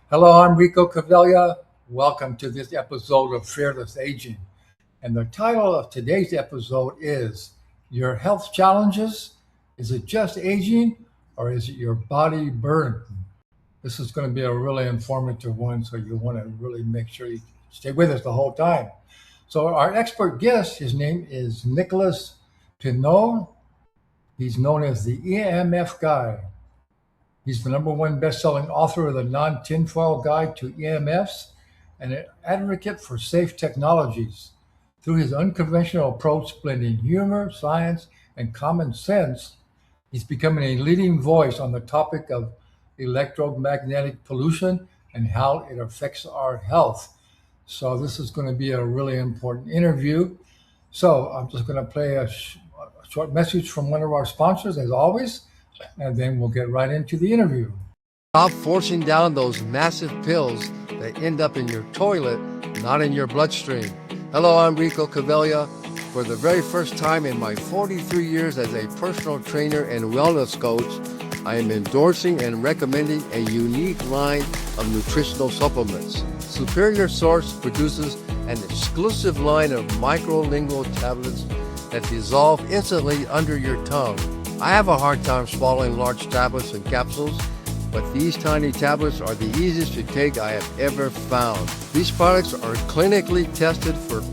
Hello, I'm Rico Cavella. Welcome to this episode of Fearless Aging. And the title of today's episode is Your Health Challenges? Is it just aging or is it your body burden? This is going to be a really informative one, so you want to really make sure you stay with us the whole time. So, our expert guest, his name is Nicholas Pineault. He's known as the EMF Guy. He's the number one best-selling author of the Non-Tinfoil Guide to EMFs and an advocate for safe technologies. Through his unconventional approach, blending humor, science, and common sense, he's becoming a leading voice on the topic of electromagnetic pollution and how it affects our health. So this is going to be a really important interview. So I'm just going to play a short message from one of our sponsors, as always, and then we'll get right into the interview. Stop forcing down those massive pills that end up in your toilet, not in your bloodstream. Hello, I'm Rico Cavella. For the very first time in my 43 years as a personal trainer and wellness coach, I am endorsing and recommending a unique line of nutritional supplements. Superior Source produces an exclusive line of microlingual tablets that dissolve instantly under your tongue. I have a hard time swallowing large tablets and capsules, but these tiny tablets are the easiest to take I have ever found. These products are clinically tested for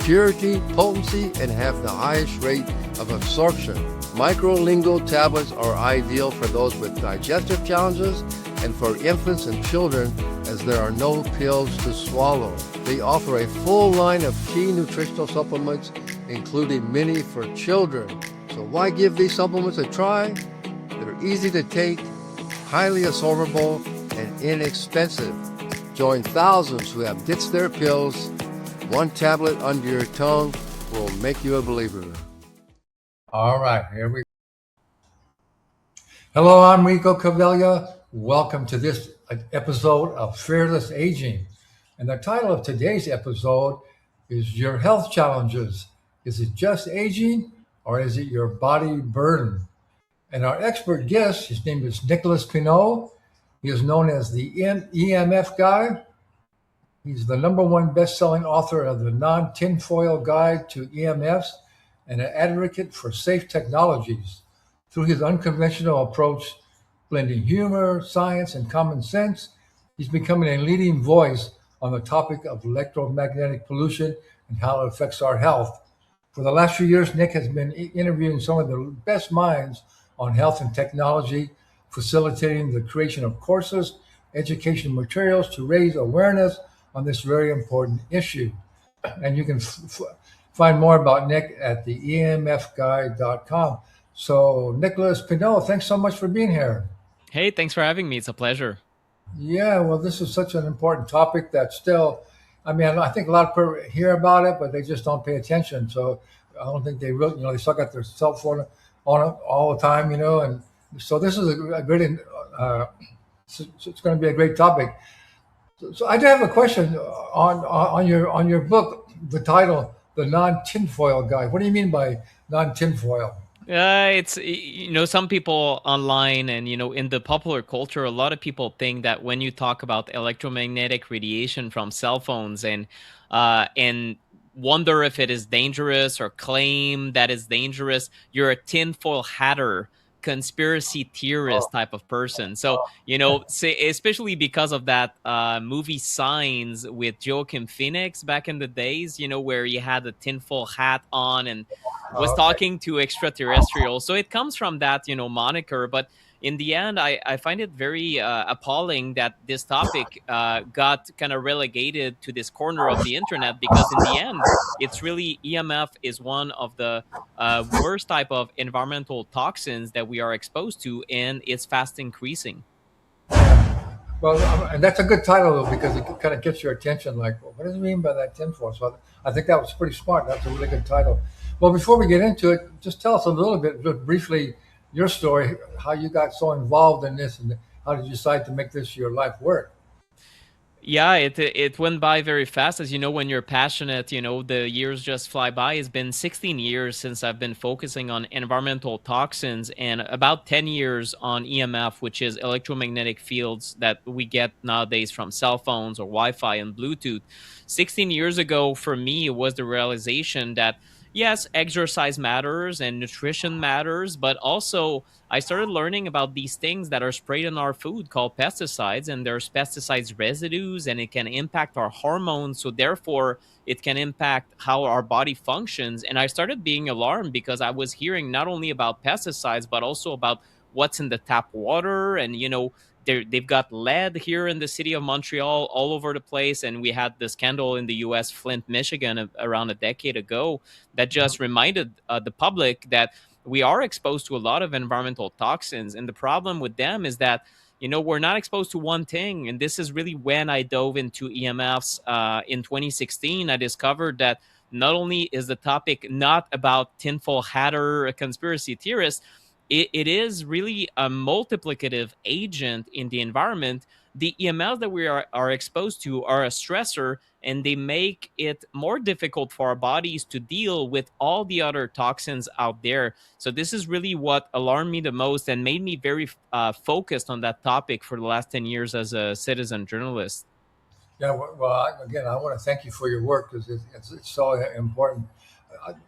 purity, potency, and have the highest rate of absorption. Microlingual tablets are ideal for those with digestive challenges and for infants and children, as there are no pills to swallow. They offer a full line of key nutritional supplements, including many for children. So why give these supplements a try? They're easy to take, highly absorbable, and inexpensive. Join thousands who have ditched their pills. One tablet under your tongue will make you a believer. All right, here we go. Hello, I'm Rico Cavella. Welcome to this episode of Fearless Aging. And the title of today's episode is Your Health Challenges. Is it just aging or is it your body burden? And our expert guest, his name is Nicholas Pineault. He is known as the EMF Guy. He's the number one best-selling author of the Non-Tinfoil Guide to EMFs and an advocate for safe technologies. Through his unconventional approach, blending humor, science, and common sense, he's becoming a leading voice on the topic of electromagnetic pollution and how it affects our health. For the last few years, Nick has been interviewing some of the best minds on health and technology, facilitating the creation of courses, education materials to raise awareness on this very important issue. And you can find more about Nick at the emfguy.com. So, Nicholas Pineault, thanks so much for being here. Hey, thanks for having me. It's a pleasure. Yeah, well, this is such an important topic that still, I mean, I think a lot of people hear about it, but they just don't pay attention. So I don't think they really, they still got their cell phone on it all the time, and so this is a great, it's going to be a great topic. So I do have a question on your book, the title, The Non-Tinfoil Guy. What do you mean by non-tinfoil? Some people online and, in the popular culture, a lot of people think that when you talk about electromagnetic radiation from cell phones and wonder if it is dangerous or claim that it's dangerous, you're a tinfoil hatter, conspiracy theorist type of person. So, say, especially because of that movie Signs with Joaquin Phoenix back in the days, where he had a tinfoil hat on and was Okay. talking to extraterrestrials. So it comes from that, moniker. But in the end, I find it very appalling that this topic got kind of relegated to this corner of the internet, because in the end, it's really EMF is one of the worst type of environmental toxins that we are exposed to, and it's fast increasing. Well, and that's a good title though, because it kind of gets your attention. Like, well, what does it mean by that tinfoil? So I think that was pretty smart. That's a really good title. Well, before we get into it, just tell us a little bit, just briefly, your story, how you got so involved in this, and how did you decide to make this your life work? Yeah, it went by very fast. As you know, when you're passionate, the years just fly by. It's been 16 years since I've been focusing on environmental toxins, and about 10 years on EMF, which is electromagnetic fields that we get nowadays from cell phones or Wi-Fi and Bluetooth. 16 years ago, for me, it was the realization that yes, exercise matters and nutrition matters, but also I started learning about these things that are sprayed in our food called pesticides, and there's pesticides residues, and it can impact our hormones. So therefore, it can impact how our body functions. And I started being alarmed because I was hearing not only about pesticides, but also about what's in the tap water. And, they've got lead here in the city of Montreal all over the place. And we had the scandal in the US, Flint, Michigan, around a decade ago that just reminded the public that we are exposed to a lot of environmental toxins. And the problem with them is that, we're not exposed to one thing. And this is really when I dove into EMFs in 2016. I discovered that not only is the topic not about tinfoil hatter conspiracy theorists, it is really a multiplicative agent in the environment. The EMFs that we are exposed to are a stressor, and they make it more difficult for our bodies to deal with all the other toxins out there. So this is really what alarmed me the most and made me very focused on that topic for the last 10 years as a citizen journalist. Yeah, well, again, I want to thank you for your work because it's so important.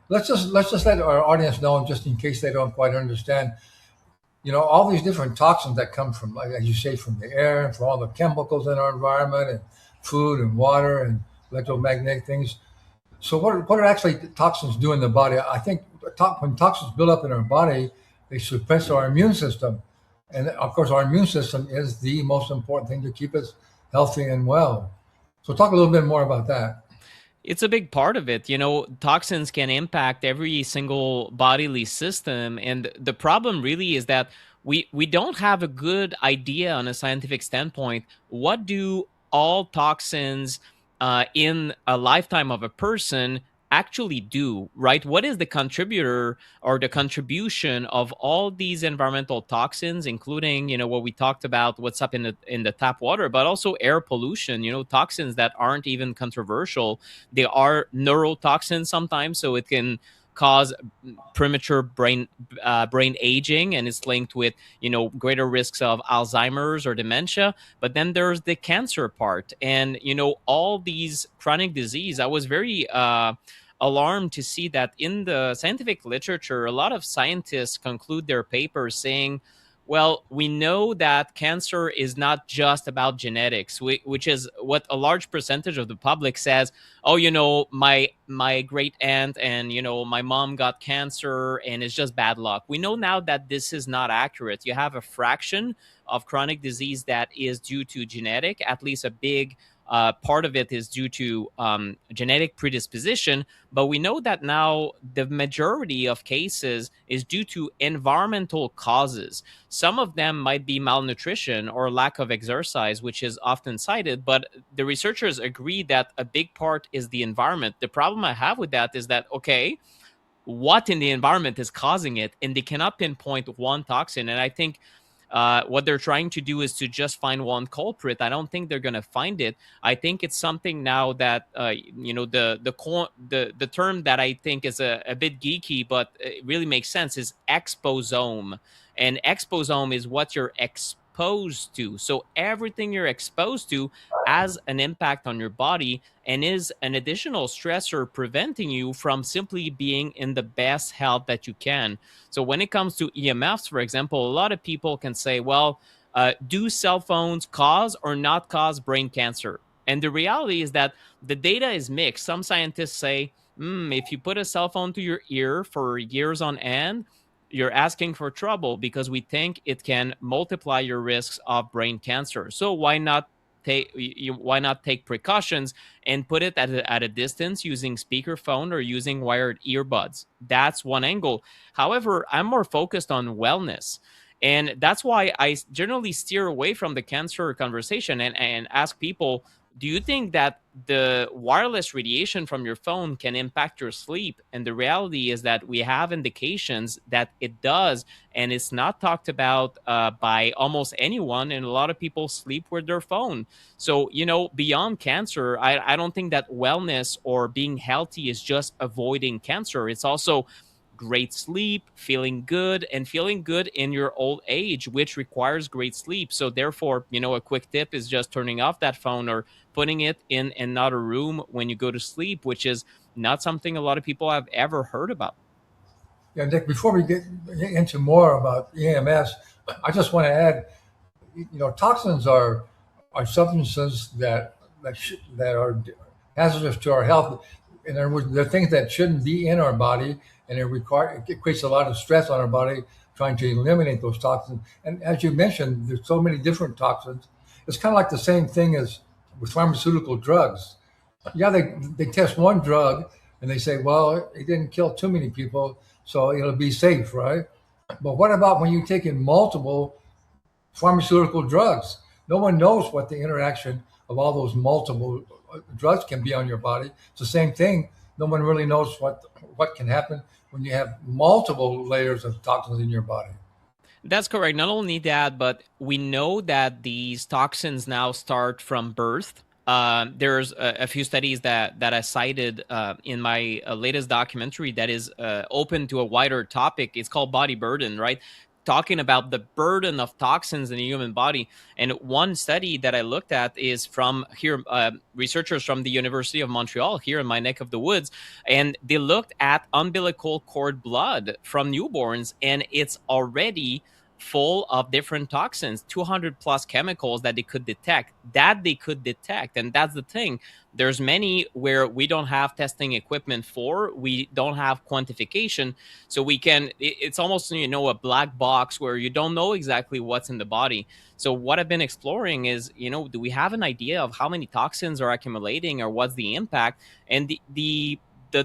Let's just let our audience know, just in case they don't quite understand. All these different toxins that come from, like as you say, from the air and from all the chemicals in our environment and food and water and electromagnetic things. So what are actually toxins do in the body? I think when toxins build up in our body, they suppress our immune system, and of course, our immune system is the most important thing to keep us healthy and well. So talk a little bit more about that. It's a big part of it. Toxins can impact every single bodily system. And the problem really is that we don't have a good idea on a scientific standpoint. What do all toxins in a lifetime of a person actually do, right? What is the contributor or the contribution of all these environmental toxins, including, what we talked about, what's up in the tap water, but also air pollution, toxins that aren't even controversial. They are neurotoxins sometimes, so it can cause premature brain aging, and it's linked with greater risks of Alzheimer's or dementia. But then there's the cancer part, and all these chronic disease. I was very alarmed to see that in the scientific literature, a lot of scientists conclude their papers saying, well, we know that cancer is not just about genetics, which is what a large percentage of the public says. Oh, my great aunt and my mom got cancer, and it's just bad luck. We know now that this is not accurate. You have a fraction of chronic disease that is due to genetic, at least a big part of it is due to genetic predisposition. But we know that now the majority of cases is due to environmental causes. Some of them might be malnutrition or lack of exercise, which is often cited, but the researchers agree that a big part is the environment. The problem I have with that is that, okay, what in the environment is causing it? And they cannot pinpoint one toxin. And I think what they're trying to do is to just find one culprit. I don't think they're going to find it. I think it's something now that the term that I think is a bit geeky, but it really makes sense, is exposome. And exposome is what you're exposed to. So everything you're exposed to has an impact on your body and is an additional stressor preventing you from simply being in the best health that you can. So when it comes to EMFs, for example, a lot of people can say, well, do cell phones cause or not cause brain cancer? And the reality is that the data is mixed. Some scientists say, if you put a cell phone to your ear for years on end, you're asking for trouble because we think it can multiply your risks of brain cancer. So why not take precautions and put it at a distance using speakerphone or using wired earbuds? That's one angle. However, I'm more focused on wellness. And that's why I generally steer away from the cancer conversation and ask people, do you think that the wireless radiation from your phone can impact your sleep? And the reality is that we have indications that it does, and it's not talked about by almost anyone. And a lot of people sleep with their phone. So, beyond cancer, I don't think that wellness or being healthy is just avoiding cancer. It's also great sleep, feeling good, and feeling good in your old age, which requires great sleep. So, therefore, a quick tip is just turning off that phone or putting it in another room when you go to sleep, which is not something a lot of people have ever heard about. Yeah, Dick, before we get into more about EMS, I just want to add, toxins are substances that are hazardous to our health, and they're things that shouldn't be in our body, and it creates a lot of stress on our body trying to eliminate those toxins. And as you mentioned, there's so many different toxins. It's kind of like the same thing as with pharmaceutical drugs. Yeah, they test one drug and they say, well, it didn't kill too many people, so it'll be safe, right? But what about when you take in multiple pharmaceutical drugs? No one knows what the interaction of all those multiple drugs can be on your body. It's the same thing. No one really knows what can happen when you have multiple layers of toxins in your body. That's correct. Not only that, but we know that these toxins now start from birth. There's a few studies that I cited in my latest documentary that is open to a wider topic. It's called Body Burden, right? Talking about the burden of toxins in the human body. And one study that I looked at is from here, researchers from the University of Montreal, here in my neck of the woods, and they looked at umbilical cord blood from newborns, and it's already full of different toxins, 200 plus chemicals that they could detect. And that's the thing, there's many where we don't have testing equipment for, we don't have quantification, so it's almost a black box where you don't know exactly what's in the body. So what I've been exploring is, do we have an idea of how many toxins are accumulating or what's the impact? And the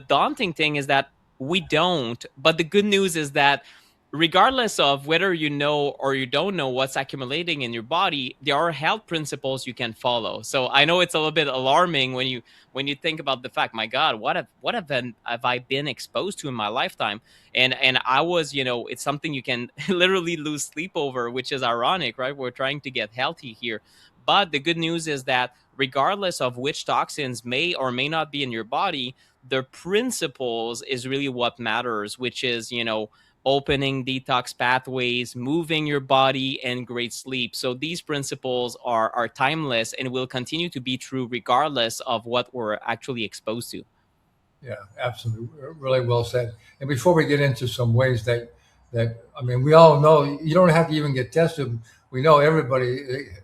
daunting thing is that we don't. But the good news is that regardless of whether you know or you don't know what's accumulating in your body, there are health principles you can follow. So I know it's a little bit alarming when you think about the fact, my God, what have I been exposed to in my lifetime? And I was, it's something you can literally lose sleep over, which is ironic, right? We're trying to get healthy here. But the good news is that regardless of which toxins may or may not be in your body, the principles is really what matters, which is, opening detox pathways, moving your body, and great sleep. So these principles are timeless and will continue to be true regardless of what we're actually exposed to. Yeah, absolutely. Really well said. And before we get into some ways that I mean, we all know you don't have to even get tested. We know everybody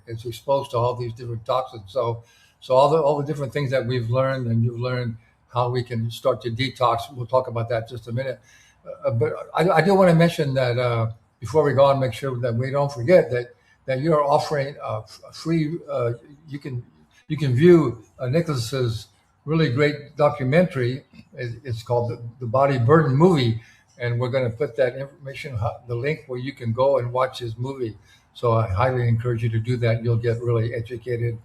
is exposed to all these different toxins. So all the different things that we've learned, and you've learned how we can start to detox. We'll talk about that in just a minute. But I do want to mention that before we go on, make sure that we don't forget that you're offering a free. You can view Nicholas's really great documentary. It's called the Body Burden Movie, and we're going to put that information, the link where you can go and watch his movie. So I highly encourage you to do that. You'll get really educated,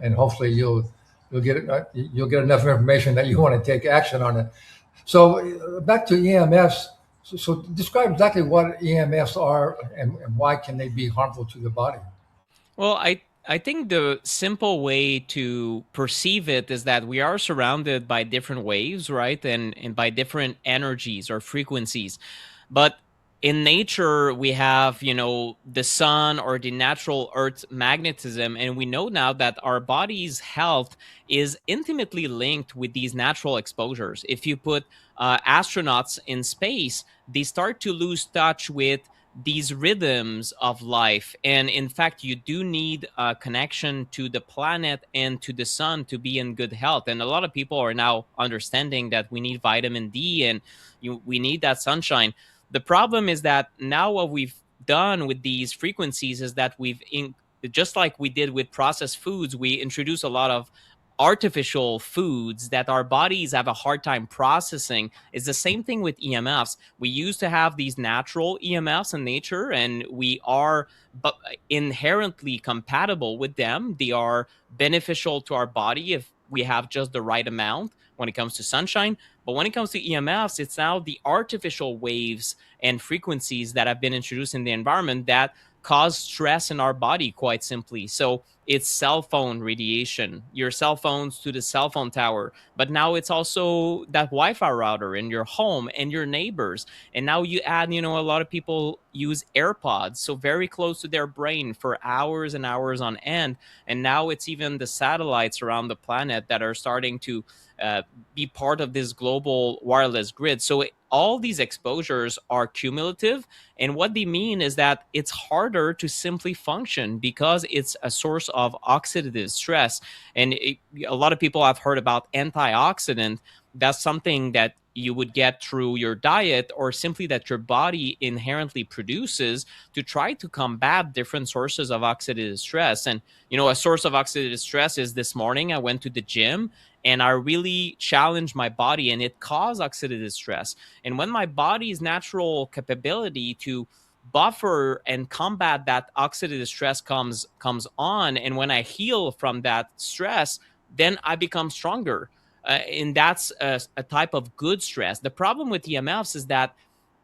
and hopefully you'll get enough information that you want to take action on it. So back to EMFs. So describe exactly what EMFs are, and why can they be harmful to the body? Well, I think the simple way to perceive it is that we are surrounded by different waves, right? And by different energies or frequencies. But in nature, we have, the sun or the natural earth magnetism. And we know now that our body's health is intimately linked with these natural exposures. If you put astronauts in space, they start to lose touch with these rhythms of life. And in fact, you do need a connection to the planet and to the sun to be in good health. And a lot of people are now understanding that we need vitamin D, and we need that sunshine. The problem is that now what we've done with these frequencies is that just like we did with processed foods, we introduce a lot of artificial foods that our bodies have a hard time processing. It's the same thing with EMFs. We used to have these natural EMFs in nature, and we are but inherently compatible with them. They are beneficial to our body if we have just the right amount when it comes to sunshine. But when it comes to EMFs, it's now the artificial waves and frequencies that have been introduced in the environment that cause stress in our body, quite simply. So it's cell phone radiation, your cell phones to the cell phone tower, but now it's also that Wi-Fi router in your home and your neighbors. And now you add, a lot of people use AirPods, so very close to their brain for hours and hours on end. And now it's even the satellites around the planet that are starting to be part of this global wireless grid. So all these exposures are cumulative. And what they mean is that it's harder to simply function because it's a source of oxidative stress. And a lot of people have heard about antioxidant. That's something that you would get through your diet, or simply that your body inherently produces to try to combat different sources of oxidative stress. And, a source of oxidative stress is this morning I went to the gym and I really challenged my body, and it caused oxidative stress. And when my body's natural capability to buffer and combat that oxidative stress comes on, and when I heal from that stress, then I become stronger. And that's a type of good stress. The problem with EMFs is that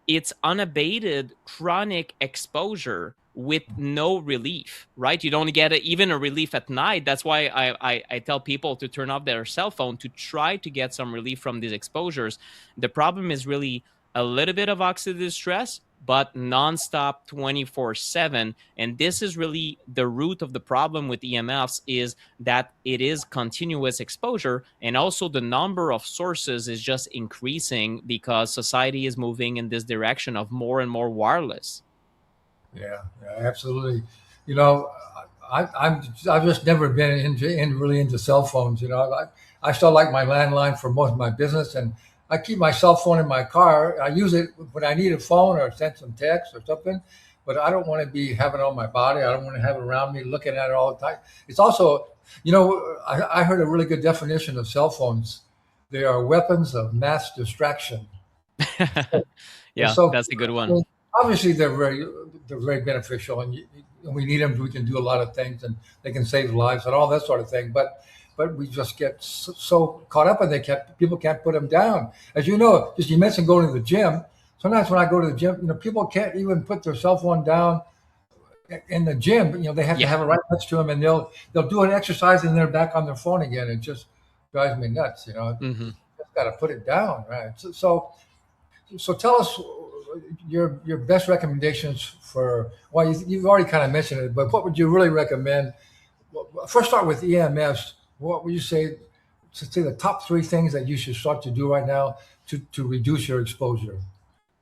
it's unabated chronic exposure with no relief, right? You don't get even a relief at night. That's why I tell people to turn off their cell phone to try to get some relief from these exposures. The problem is really a little bit of oxidative stress, but nonstop 24/7. And this is really the root of the problem with EMFs, is that it is continuous exposure. And also the number of sources is just increasing because society is moving in this direction of more and more wireless. Yeah, absolutely. You know, I've just never been really into cell phones. I still like my landline for most of my business, and I keep my cell phone in my car. I use it when I need a phone or send some text or something, but I don't want to be having it on my body. I don't want to have it around me, looking at it all the time. It's also, I heard a really good definition of cell phones. They are weapons of mass distraction. And Yeah, so, that's a good I one. mean, obviously, they're very beneficial, and we need them. We can do a lot of things, and they can save lives and all that sort of thing. But we just get so caught up, and people can't put them down. As you know, just you mentioned going to the gym. Sometimes when I go to the gym, people can't even put their cell phone down in the gym. They have to Yeah. have it right next to them, and they'll do an exercise and they're back on their phone again. It just drives me nuts. Hmm. Just got to put it down, right? So tell us your best recommendations for. Well, you've already kind of mentioned it, but what would you really recommend? Well, first, start with EMFs. What would you say the top three things that you should start to do right now to reduce your exposure?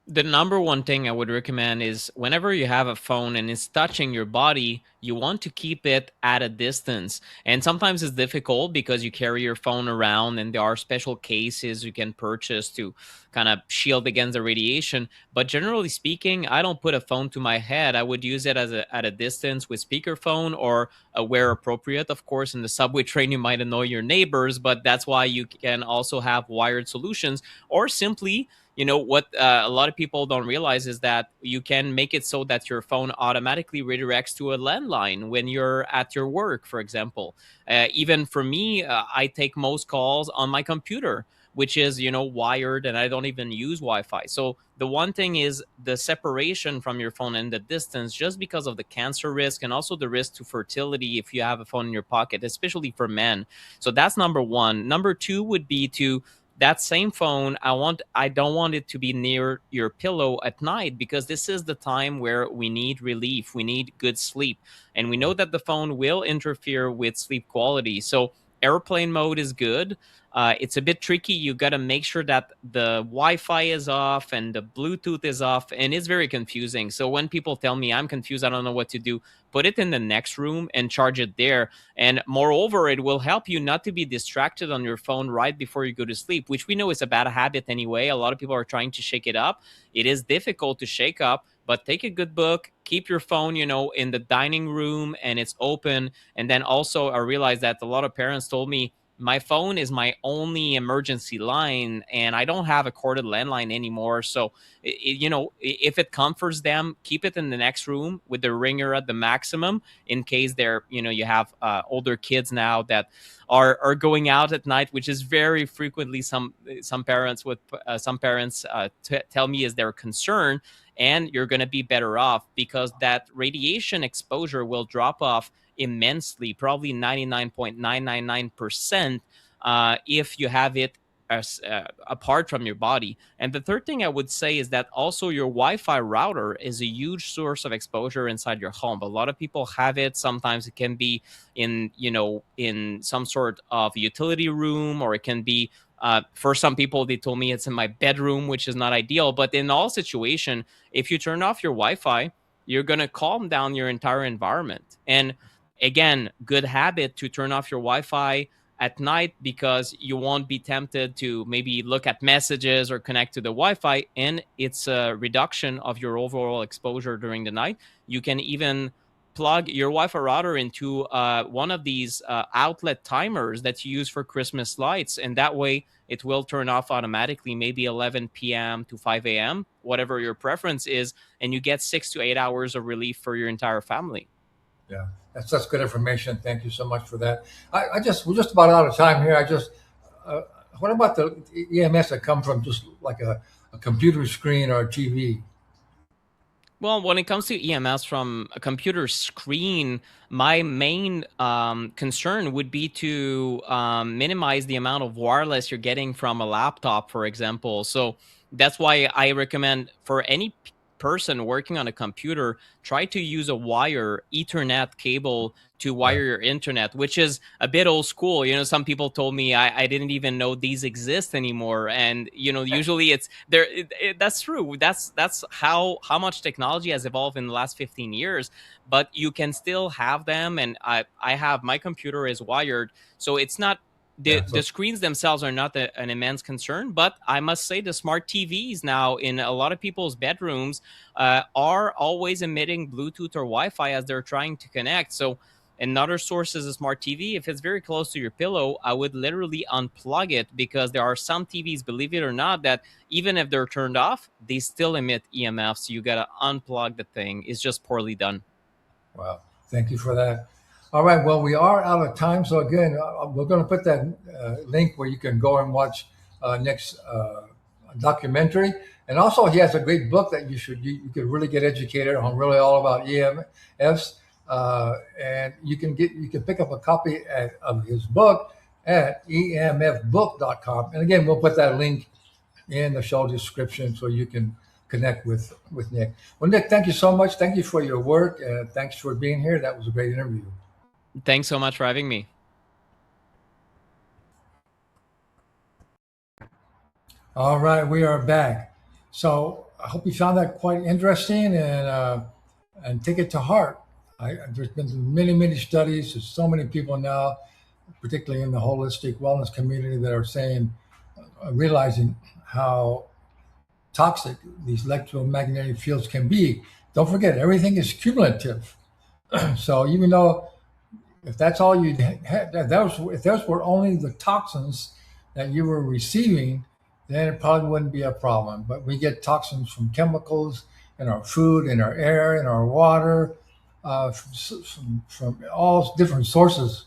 The number one thing I would recommend is whenever you have a phone and it's touching your body, you want to keep it at a distance. And sometimes it's difficult because you carry your phone around and there are special cases you can purchase to kind of shield against the radiation. But generally speaking, I don't put a phone to my head. I would use it at a distance with speakerphone, or where appropriate. Of course, in the subway train, you might annoy your neighbors, but that's why you can also have wired solutions, or simply, what a lot of people don't realize is that you can make it so that your phone automatically redirects to a landline when you're at your work, for example. Even for me, I take most calls on my computer, which is, wired, and I don't even use Wi-Fi. So the one thing is the separation from your phone and the distance, just because of the cancer risk and also the risk to fertility if you have a phone in your pocket, especially for men. So that's number one. Number two would be to that same phone, I don't want it to be near your pillow at night, because this is the time where we need relief, we need good sleep, and we know that the phone will interfere with sleep quality. So airplane mode is good. It's a bit tricky. You got to make sure that the Wi-Fi is off and the Bluetooth is off, and it's very confusing. So when people tell me I'm confused, I don't know what to do, put it in the next room and charge it there. And moreover, it will help you not to be distracted on your phone right before you go to sleep, which we know is a bad habit anyway. A lot of people are trying to shake it up. It is difficult to shake up, but take a good book, keep your phone, in the dining room and it's open. And then also, I realized that a lot of parents told me, my phone is my only emergency line, and I don't have a corded landline anymore. So, if it comforts them, keep it in the next room with the ringer at the maximum, in case you have older kids now that are going out at night, which is very frequently some parents tell me is their concern. And you're going to be better off, because that radiation exposure will drop off immensely, probably 99.999%, if you have it apart from your body. And the third thing I would say is that also your Wi-Fi router is a huge source of exposure inside your home. A lot of people have it. Sometimes it can be in some sort of utility room, or it can be for some people, they told me it's in my bedroom, which is not ideal. But in all situation, if you turn off your Wi-Fi, you're going to calm down your entire environment. And again, good habit to turn off your Wi-Fi at night, because you won't be tempted to maybe look at messages or connect to the Wi-Fi, and it's a reduction of your overall exposure during the night. You can even plug your Wi-Fi router into one of these outlet timers that you use for Christmas lights, and that way it will turn off automatically, maybe 11 p.m. to 5 a.m., whatever your preference is, and you get 6 to 8 hours of relief for your entire family. Yeah, that's good information. Thank you so much for that. We're just about out of time here. What about the EMS that come from just like a computer screen or a TV? Well, when it comes to EMS from a computer screen, my main concern would be to minimize the amount of wireless you're getting from a laptop, for example. So that's why I recommend, for any person working on a computer, try to use a wire Ethernet cable to wire your internet, which is a bit old school. Some people told me I didn't even know these exist anymore. And, usually it's there. That's true. That's how much technology has evolved in the last 15 years, but you can still have them. And I have, my computer is wired, so it's not, the screens themselves are not an immense concern. But I must say, the smart TVs now in a lot of people's bedrooms are always emitting Bluetooth or Wi-Fi as they're trying to connect. So another source is a smart TV. If it's very close to your pillow, I would literally unplug it, because there are some TVs, believe it or not, that even if they're turned off, they still emit EMFs. So you got to unplug the thing. It's just poorly done. Wow. Thank you for that. All right. Well, we are out of time. So again, we're going to put that link where you can go and watch next documentary. And also, he has a great book that you could really get educated on, really all about EMFs. And you can pick up a copy of his book at emfbook.com. And again, we'll put that link in the show description so you can connect with Nick. Well, Nick, thank you so much. Thank you for your work. Thanks for being here. That was a great interview. Thanks so much for having me. All right, we are back. So I hope you found that quite interesting and take it to heart. There's been many studies. There's so many people now, particularly in the holistic wellness community, that are saying, realizing how toxic these electromagnetic fields can be. Don't forget, everything is cumulative. So even though, if that's all you had, if those were only the toxins that you were receiving, then it probably wouldn't be a problem. But we get toxins from chemicals in our food, in our air, in our water, from all different sources.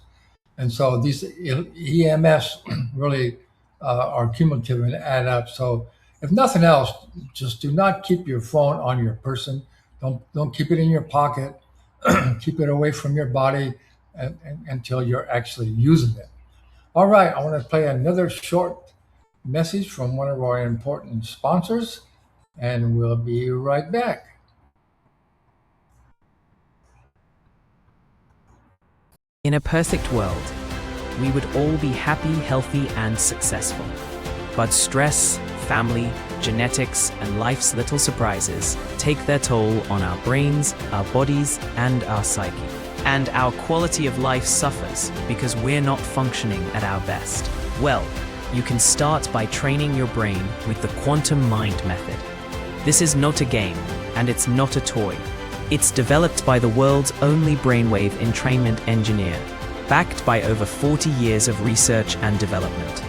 And so these EMFs really are cumulative and add up. So if nothing else, just do not keep your phone on your person. Don't keep it in your pocket. Keep it away from your body until you're actually using it. All right, I want to play another short message from one of our important sponsors, and we'll be right back. In a perfect world, we would all be happy, healthy, and successful. But stress, family, genetics, and life's little surprises take their toll on our brains, our bodies, and our psyche. And our quality of life suffers because we're not functioning at our best. Well, you can start by training your brain with the Quantum Mind method. This is not a game, and it's not a toy. It's developed by the world's only brainwave entrainment engineer, backed by over 40 years of research and development.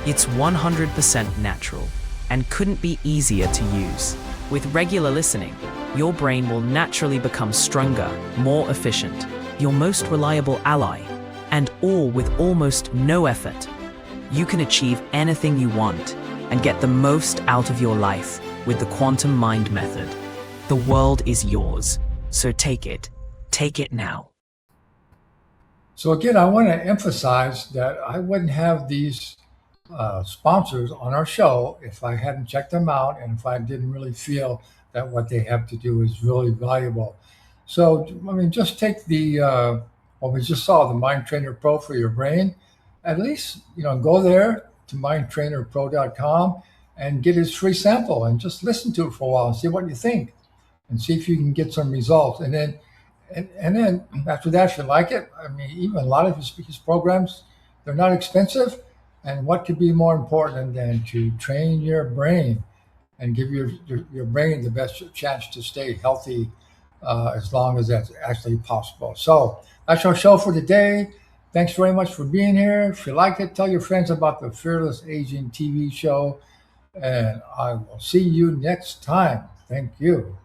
It's 100% natural and couldn't be easier to use. With regular listening, your brain will naturally become stronger, more efficient, your most reliable ally, and all with almost no effort. You can achieve anything you want and get the most out of your life with the Quantum Mind method. The world is yours, so take it. Take it now. So again, I want to emphasize that I wouldn't have these sponsors on our show if I hadn't checked them out and if I didn't really feel that what they have to do is really valuable. So, I mean, just take what we just saw, the Mind Trainer Pro for your brain. At least, go there to mindtrainerpro.com and get his free sample and just listen to it for a while and see what you think and see if you can get some results. And then after that, if you like it, I mean, even a lot of his programs, they're not expensive. And what could be more important than to train your brain and give your brain the best chance to stay healthy as long as that's actually possible. So that's our show for today. Thanks very much for being here. If you like it, tell your friends about the Fearless Aging TV show. And I will see you next time. Thank you.